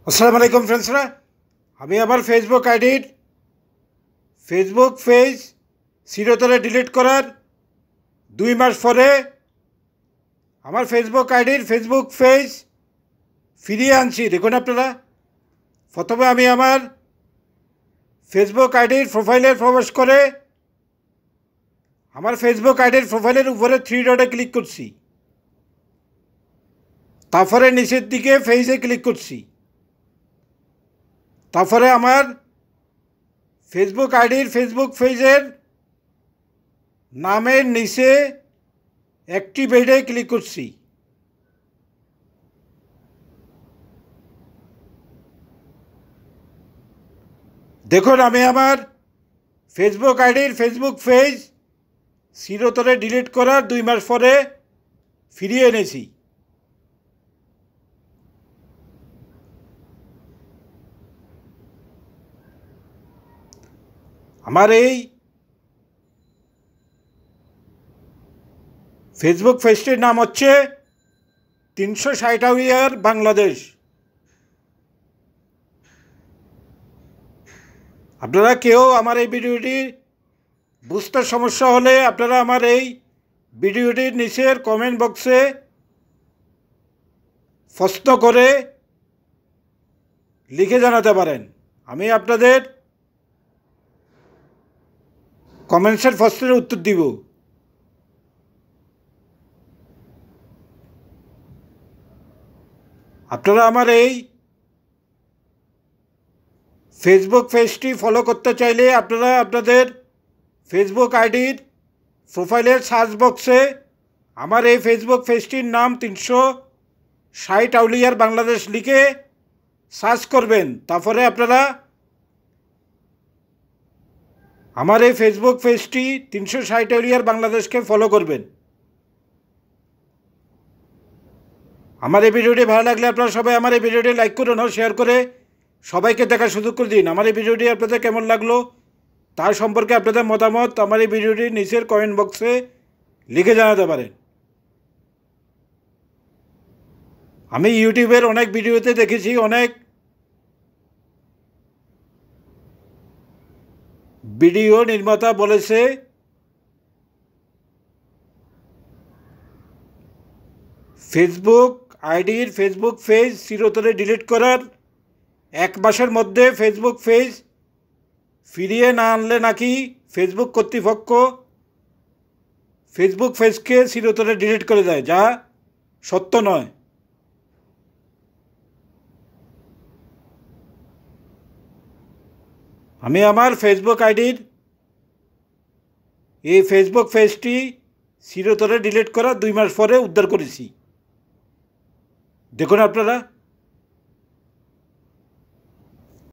আসসালামু আলাইকুম ফ্রেন্ডসরা, আমি আমার ফেসবুক আইডির ফেসবুক পেজ চিরতরে ডিলিট করার 2 মাস পরে আমার ফেসবুক আইডির ফেসবুক পেজ ফিরিয়ে আনছি। দেখুন আপনারা, প্রথমে আমি আমার ফেসবুক আইডির প্রোফাইলে প্রবেশ করে আমার ফেসবুক আইডির প্রোফাইলের উপরে 3 ডটে ক্লিক করছি, তারপরে নিচের দিকে পেজে ক্লিক করছি, তারপরে আমার ফেসবুক আইডির ফেসবুক পেজের নামের নিচে অ্যাক্টিভেটে ক্লিক করছি। দেখুন, আমি আমার ফেসবুক আইডির ফেসবুক পেজ চিরতরে ডিলিট করার 2 মাস পরে ফিরিয়ে এনেছি। আমার এই ফেসবুক পেজটির নাম হচ্ছে 360 ইয়ার বাংলাদেশ। আপনারা কেউ আমার এই ভিডিওটি বুঝতে সমস্যা হলে আপনারা আমার এই ভিডিওটির নিচের কমেন্ট বক্সে প্রশ্ন করে লিখে জানাতে পারেন। আমি আপনাদের কমেন্টসের প্রশ্নের উত্তর দিব। আপনারা আমার এই ফেসবুক পেজটি ফলো করতে চাইলে আপনারা আপনাদের ফেসবুক আইডির প্রোফাইলের সার্চ বক্সে আমার এই ফেসবুক পেজটির নাম 360 আউলিয়ার বাংলাদেশ লিখে সার্চ করবেন। তারপরে আপনারা আমার এই ফেসবুক পেজটি 360 আউলিয়ার বাংলাদেশকে ফলো করবেন। আমার এই ভিডিওটি ভালো লাগলে আপনারা সবাই আমার এই ভিডিওটি লাইক করুন ও শেয়ার করে সবাইকে দেখার সুযোগ করে দিন। আমার এই ভিডিওটি আপনাদের কেমন লাগলো তার সম্পর্কে আপনাদের মতামত আমার এই ভিডিওটির নিচের কমেন্ট বক্সে লিখে জানাতে পারেন। আমি ইউটিউবের অনেক ভিডিওতে দেখেছি অনেক ভিডিও নির্মাতা বলেছে ফেসবুক আইডির ফেসবুক পেজ চিরতরে ডিলিট করার 1 মাসের মধ্যে ফেসবুক পেজ ফিরিয়ে না আনলে নাকি ফেসবুক কর্তৃপক্ষ ফেসবুক পেজকে চিরতরে ডিলিট করে দেয়, যা সত্য নয়। আমি আমার ফেসবুক আইডির এই ফেসবুক পেজটি চিরতরে ডিলিট করা 2 মাস পরে উদ্ধার করেছি। দেখুন আপনারা।